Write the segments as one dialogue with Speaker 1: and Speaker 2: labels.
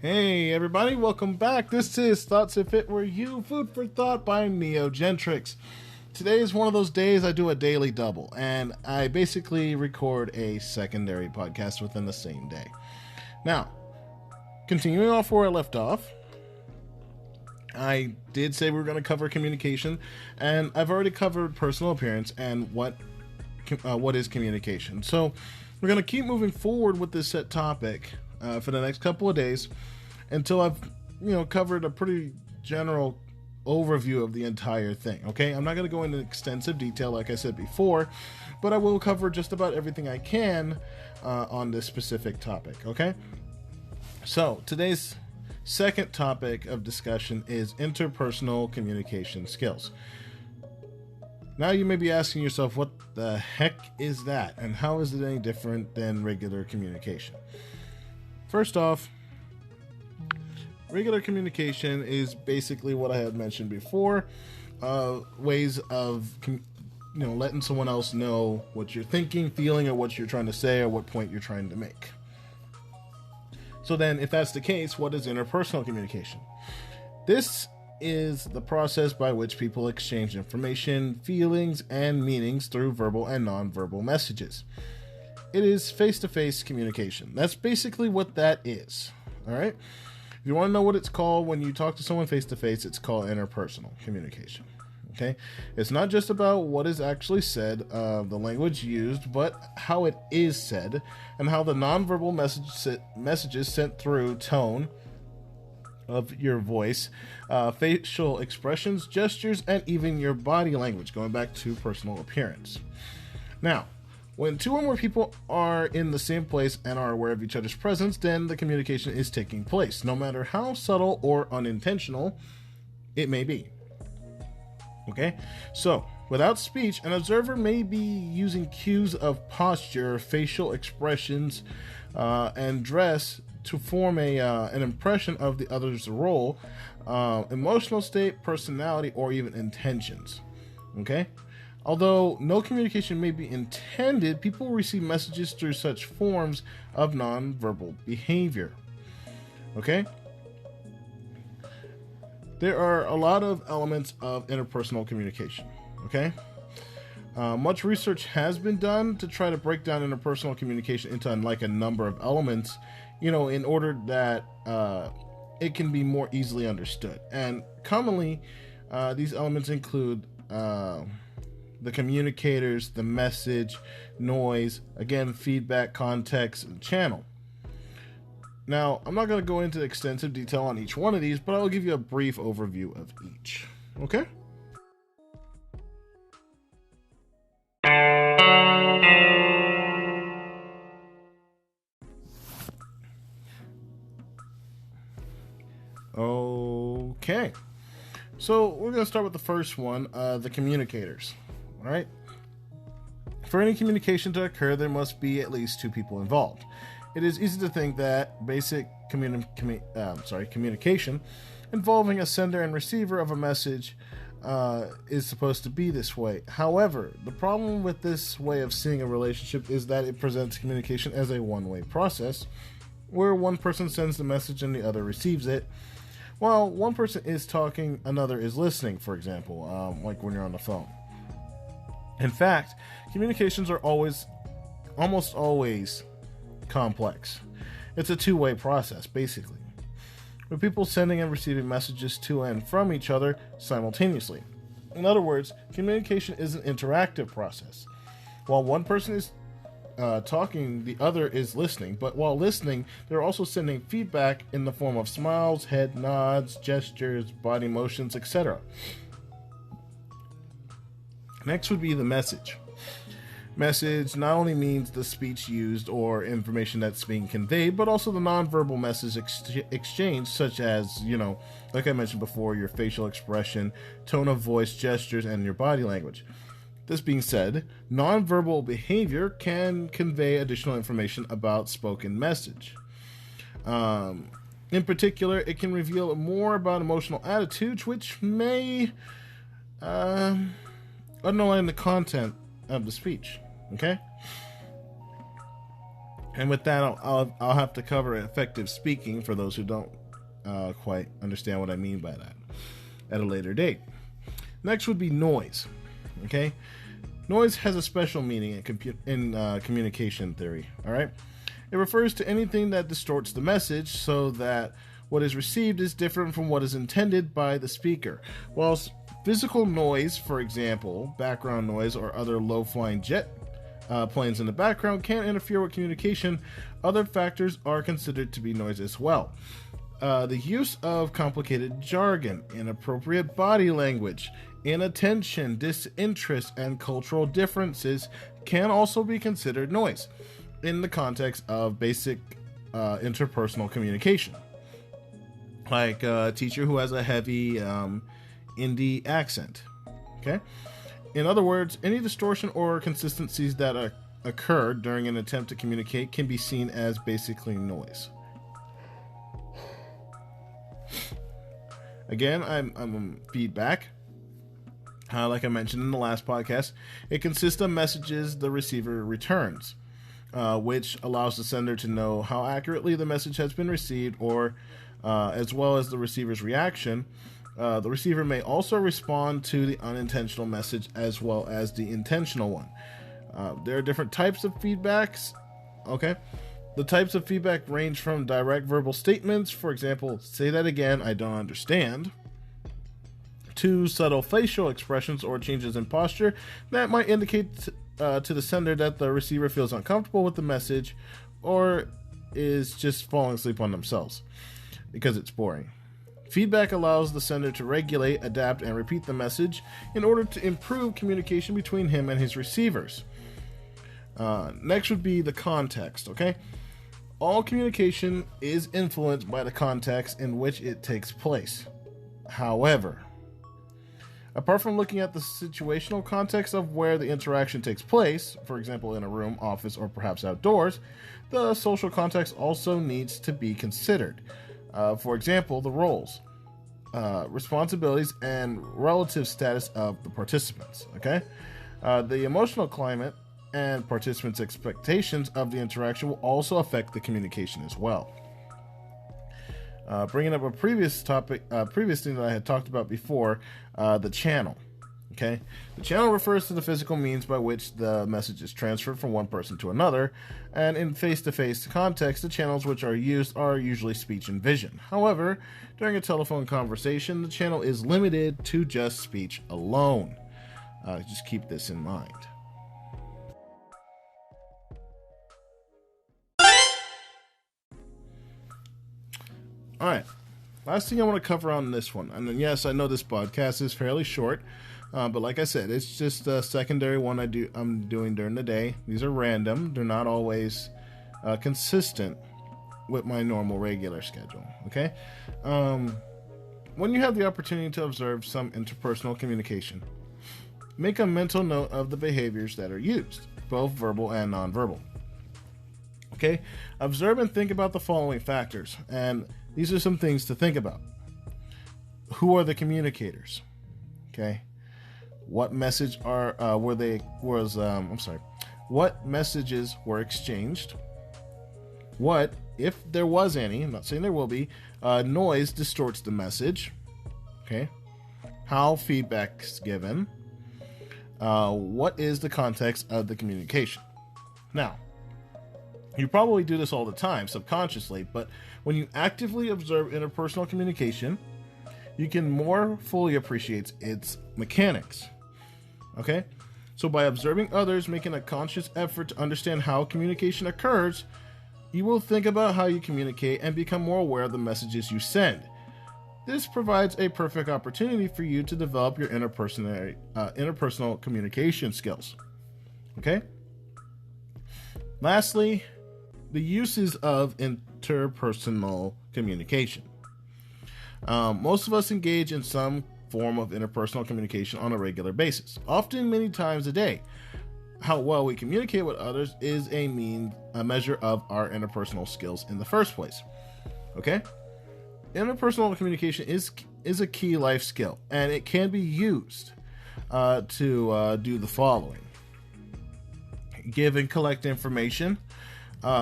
Speaker 1: Hey everybody, welcome back. This is Thoughts If It Were You, Food for Thought by Gentrics. Today is one of those days I do a daily double, and I basically record a secondary podcast within the same day. Now, continuing off where I left off, I did say we were going to cover communication, and I've already covered personal appearance and what is communication. So we're going to keep moving forward with this set topic for the next couple of days until I've covered a pretty general overview of the entire thing. Okay, I'm not going to go into extensive detail like I said before, but I will cover just about everything I can on this specific topic. Okay, so today's second topic of discussion is interpersonal communication skills. Now you may be asking yourself, what the heck is that, and how is it any different than regular communication? First off, regular communication is basically what I had mentioned before, ways of letting someone else know what you're thinking, feeling, or what you're trying to say, or what point you're trying to make. So then, if that's the case, what is interpersonal communication? This is the process by which people exchange information, feelings, and meanings through verbal and non-verbal messages. It is face-to-face communication. That's basically what that is. All right? If you want to know what it's called when you talk to someone face-to-face, it's called interpersonal communication. Okay? It's not just about what is actually said, the language used, but how it is said, and how the non-verbal messages sent through tone of your voice, facial expressions, gestures, and even your body language, going back to personal appearance. Now, when two or more people are in the same place and are aware of each other's presence, then the communication is taking place, no matter how subtle or unintentional it may be. Okay? So, without speech, an observer may be using cues of posture, facial expressions, and dress to form an impression of the other's role, emotional state, personality, or even intentions. Okay? Although no communication may be intended, people receive messages through such forms of nonverbal behavior. Okay? There are a lot of elements of interpersonal communication. Okay? Much research has been done to try to break down interpersonal communication into a number of elements, in order that it can be more easily understood. And commonly, these elements include the communicators, the message, noise, again, feedback, context, and channel. Now, I'm not going to go into extensive detail on each one of these, but I'll give you a brief overview of each. Okay? Okay. So, we're going to start with the first one, the communicators. All right? For any communication to occur, there must be at least two people involved. It is easy to think that basic communication involving a sender and receiver of a message is supposed to be this way. However, the problem with this way of seeing a relationship is that it presents communication as a one-way process, where one person sends the message and the other receives it. While one person is talking, another is listening, for example, like when you're on the phone. In fact, communications are almost always complex. It's a two-way process, basically, with people sending and receiving messages to and from each other simultaneously. In other words, communication is an interactive process. While one person is talking, the other is listening, but while listening, they're also sending feedback in the form of smiles, head nods, gestures, body motions, etc. Next would be the message. Message not only means the speech used or information that's being conveyed, but also the nonverbal message exchange, such as, like I mentioned before, your facial expression, tone of voice, gestures, and your body language. This being said, nonverbal behavior can convey additional information about spoken message. In particular, it can reveal more about emotional attitudes, which may underline the content of the speech. Okay? And with that, I'll have to cover effective speaking for those who don't quite understand what I mean by that at a later date. Next would be noise. Okay, noise has a special meaning in communication theory. All right, it refers to anything that distorts the message so that what is received is different from what is intended by the speaker. Whilst physical noise, for example, background noise or other low-flying jet planes in the background, can interfere with communication, other factors are considered to be noise as well. The use of complicated jargon, inappropriate body language, inattention, disinterest, and cultural differences can also be considered noise in the context of basic interpersonal communication. Like a teacher who has a heavy indie accent. Okay? In other words, any distortion or consistencies that occur during an attempt to communicate can be seen as basically noise. Again, I'm feedback. Like I mentioned in the last podcast, it consists of messages the receiver returns, which allows the sender to know how accurately the message has been received, or as well as the receiver's reaction. The receiver may also respond to the unintentional message as well as the intentional one. There are different types of feedbacks. Okay. The types of feedback range from direct verbal statements, for example, say that again, I don't understand, to subtle facial expressions or changes in posture that might indicate to the sender that the receiver feels uncomfortable with the message or is just falling asleep on themselves because it's boring. Feedback allows the sender to regulate, adapt, and repeat the message in order to improve communication between him and his receivers. Next would be the context, okay? All communication is influenced by the context in which it takes place. However, apart from looking at the situational context of where the interaction takes place, for example in a room, office, or perhaps outdoors, the social context also needs to be considered. For example, the roles, responsibilities, and relative status of the participants. Okay, the emotional climate and participants' expectations of the interaction will also affect the communication as well. Bringing up a previous thing that I had talked about before, the channel. Okay, the channel refers to the physical means by which the message is transferred from one person to another, and in face-to-face context, the channels which are used are usually speech and vision. However, during a telephone conversation, the channel is limited to just speech alone. Just keep this in mind. All right, last thing I want to cover on this one, and then yes, I know this podcast is fairly short, but like I said, it's just a secondary one I'm doing during the day. These are random; they're not always consistent with my normal regular schedule. Okay, when you have the opportunity to observe some interpersonal communication, make a mental note of the behaviors that are used, both verbal and nonverbal. Okay, observe and think about the following factors, and these are some things to think about. Who are the communicators? Okay. What message what messages were exchanged? What, if there was any, I'm not saying there will be, noise distorts the message. Okay. How feedback's given. What is the context of the communication? Now, you probably do this all the time, subconsciously, but when you actively observe interpersonal communication, you can more fully appreciate its mechanics. Okay? So by observing others, making a conscious effort to understand how communication occurs, you will think about how you communicate and become more aware of the messages you send. This provides a perfect opportunity for you to develop your interpersonal communication skills. Okay? Lastly, the uses of interpersonal communication. Most of us engage in some form of interpersonal communication on a regular basis, often many times a day. How well we communicate with others is a measure of our interpersonal skills in the first place. Okay? Interpersonal communication is a key life skill, and it can be used to do the following: give and collect information,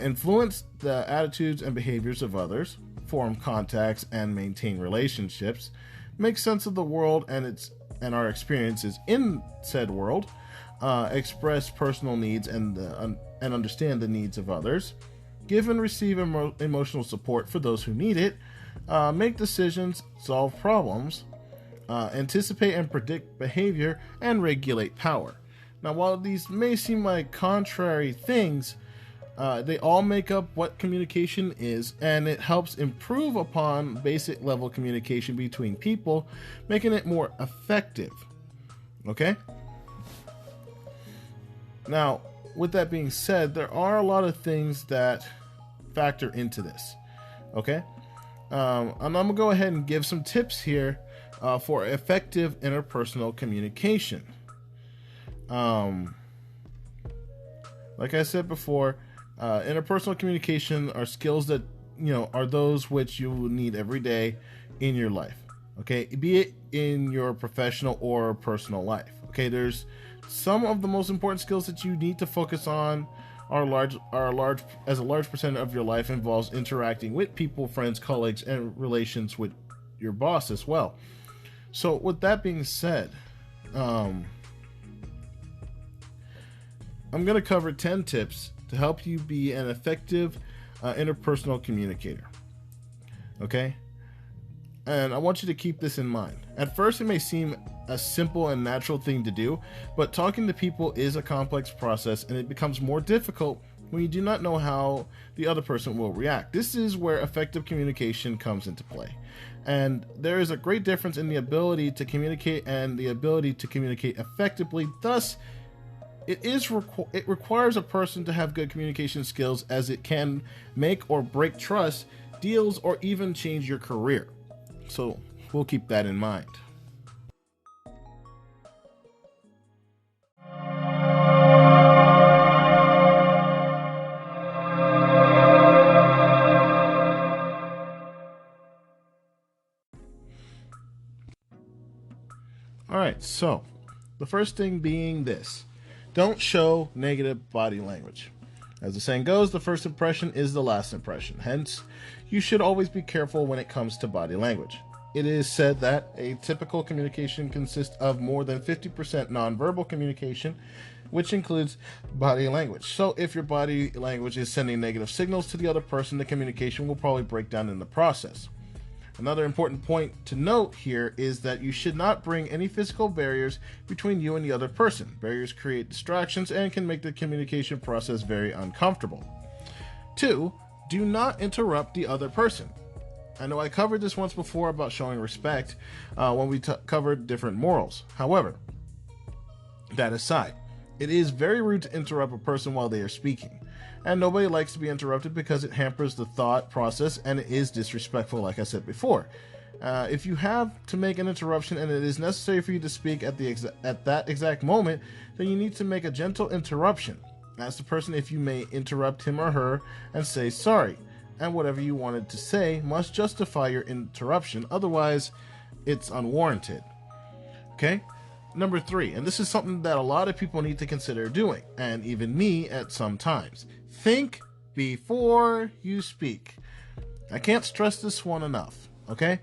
Speaker 1: influence the attitudes and behaviors of others, form contacts and maintain relationships, make sense of the world and our experiences in said world, express personal needs and understand the needs of others, give and receive emotional support for those who need it, make decisions, solve problems, anticipate and predict behavior, and regulate power. Now, while these may seem like contrary things, they all make up what communication is, and it helps improve upon basic level communication between people, making it more effective. Okay? Now, with that being said, there are a lot of things that factor into this. Okay? And I'm going to go ahead and give some tips here for effective interpersonal communication. Like I said before, interpersonal communication are skills that, are those which you will need every day in your life. Okay, be it in your professional or personal life. Okay, there's some of the most important skills that you need to focus on are a large percent of your life involves interacting with people, friends, colleagues, and relations with your boss as well. So with that being said, I'm going to cover 10 tips to help you be an effective interpersonal communicator. Okay? And I want you to keep this in mind. At first, it may seem a simple and natural thing to do, but talking to people is a complex process, and it becomes more difficult when you do not know how the other person will react. This is where effective communication comes into play. And there is a great difference in the ability to communicate and the ability to communicate effectively. Thus, it requires a person to have good communication skills, as it can make or break trust, deals, or even change your career. So we'll keep that in mind. Alright, so the first thing being this: don't show negative body language. As the saying goes, the first impression is the last impression. Hence, you should always be careful when it comes to body language. It is said that a typical communication consists of more than 50% nonverbal communication, which includes body language. So if your body language is sending negative signals to the other person, the communication will probably break down in the process. Another important point to note here is that you should not bring any physical barriers between you and the other person. Barriers create distractions and can make the communication process very uncomfortable. 2, do not interrupt the other person. I know I covered this once before about showing respect when we covered different morals. However, that aside, it is very rude to interrupt a person while they are speaking. And nobody likes to be interrupted because it hampers the thought process and it is disrespectful, like I said before. If you have to make an interruption and it is necessary for you to speak at that exact moment, then you need to make a gentle interruption. Ask the person if you may interrupt him or her and say sorry. And whatever you wanted to say must justify your interruption, otherwise it's unwarranted. Okay? Number 3, and this is something that a lot of people need to consider doing, and even me at some times. Think before you speak. I can't stress this one enough, okay?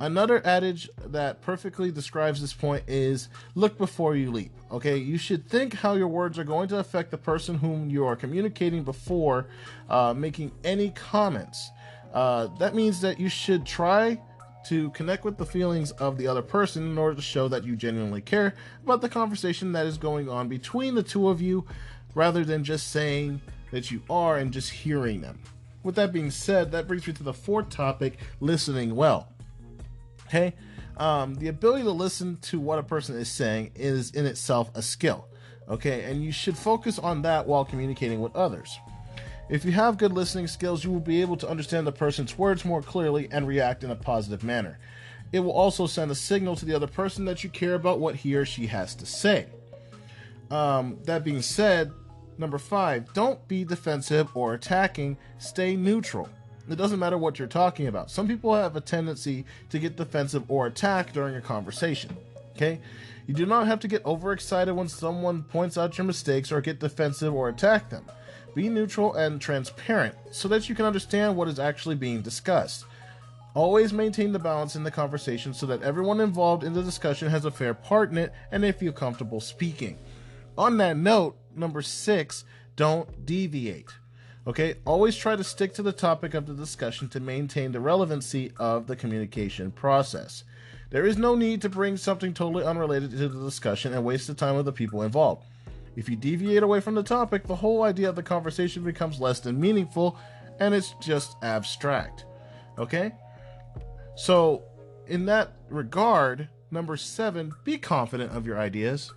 Speaker 1: Another adage that perfectly describes this point is look before you leap, okay? You should think how your words are going to affect the person whom you are communicating before making any comments. That means that you should try to connect with the feelings of the other person in order to show that you genuinely care about the conversation that is going on between the two of you, rather than just saying that you are and just hearing them. With that being said, that brings me to the 4th topic, listening well. Okay, the ability to listen to what a person is saying is in itself a skill. Okay, and you should focus on that while communicating with others. If you have good listening skills, you will be able to understand the person's words more clearly and react in a positive manner. It will also send a signal to the other person that you care about what he or she has to say. That being said, number 5, don't be defensive or attacking. Stay neutral. It doesn't matter what you're talking about. Some people have a tendency to get defensive or attack during a conversation. Okay? You do not have to get overexcited when someone points out your mistakes or get defensive or attack them. Be neutral and transparent so that you can understand what is actually being discussed. Always maintain the balance in the conversation so that everyone involved in the discussion has a fair part in it and they feel comfortable speaking. On that note, number 6, don't deviate. Okay, always try to stick to the topic of the discussion to maintain the relevancy of the communication process. There is no need to bring something totally unrelated to the discussion and waste the time of the people involved. If you deviate away from the topic, the whole idea of the conversation becomes less than meaningful and it's just abstract. Okay? So, in that regard, number 7, be confident of your ideas.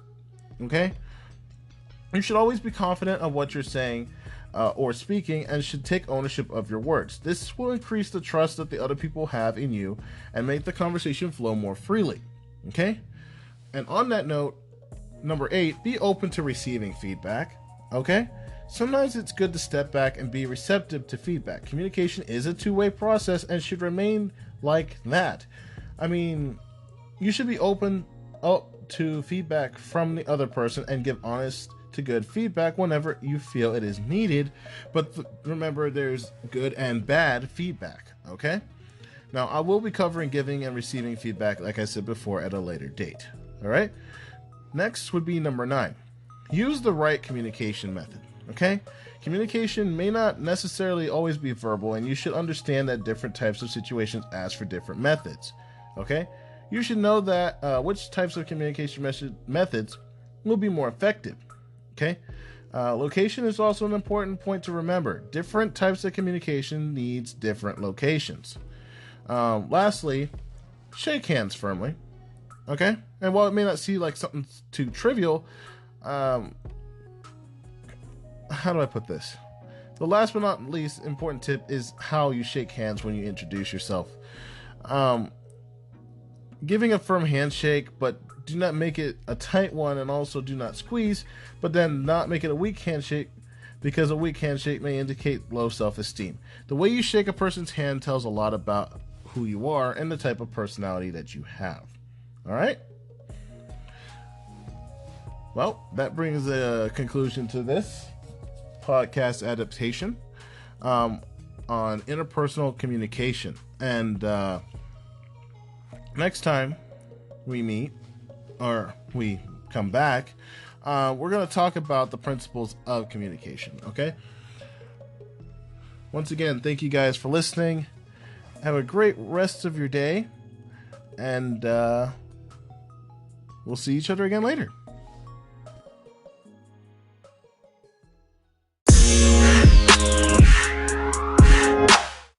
Speaker 1: Okay? You should always be confident of what you're saying or speaking and should take ownership of your words. This will increase the trust that the other people have in you and make the conversation flow more freely. Okay? And on that note, number 8, be open to receiving feedback. Okay? Sometimes it's good to step back and be receptive to feedback. Communication is a two-way process and should remain like that. I mean, you should be open to feedback from the other person and give honest to good feedback whenever you feel it is needed, but remember there's good and bad feedback. Okay, now I will be covering giving and receiving feedback, like I said before, at a later date. All right, next would be number 9, use the right communication method. Okay, communication may not necessarily always be verbal, and you should understand that different types of situations ask for different methods. Okay, you should know that which types of communication methods will be more effective. Okay, location is also an important point to remember. Different types of communication needs different locations. Lastly, shake hands firmly. Okay, and while it may not seem like something too trivial, how do I put this? The last but not least important tip is how you shake hands when you introduce yourself. Giving a firm handshake, but do not make it a tight one, and also do not squeeze, but then not make it a weak handshake, because a weak handshake may indicate low self-esteem. The way you shake a person's hand tells a lot about who you are and the type of personality that you have. All right? Well, that brings a conclusion to this podcast adaptation on interpersonal communication. And next time we meet, or we come back, we're going to talk about the principles of communication. Okay? Once again, thank you guys for listening. Have a great rest of your day, and we'll see each other again later.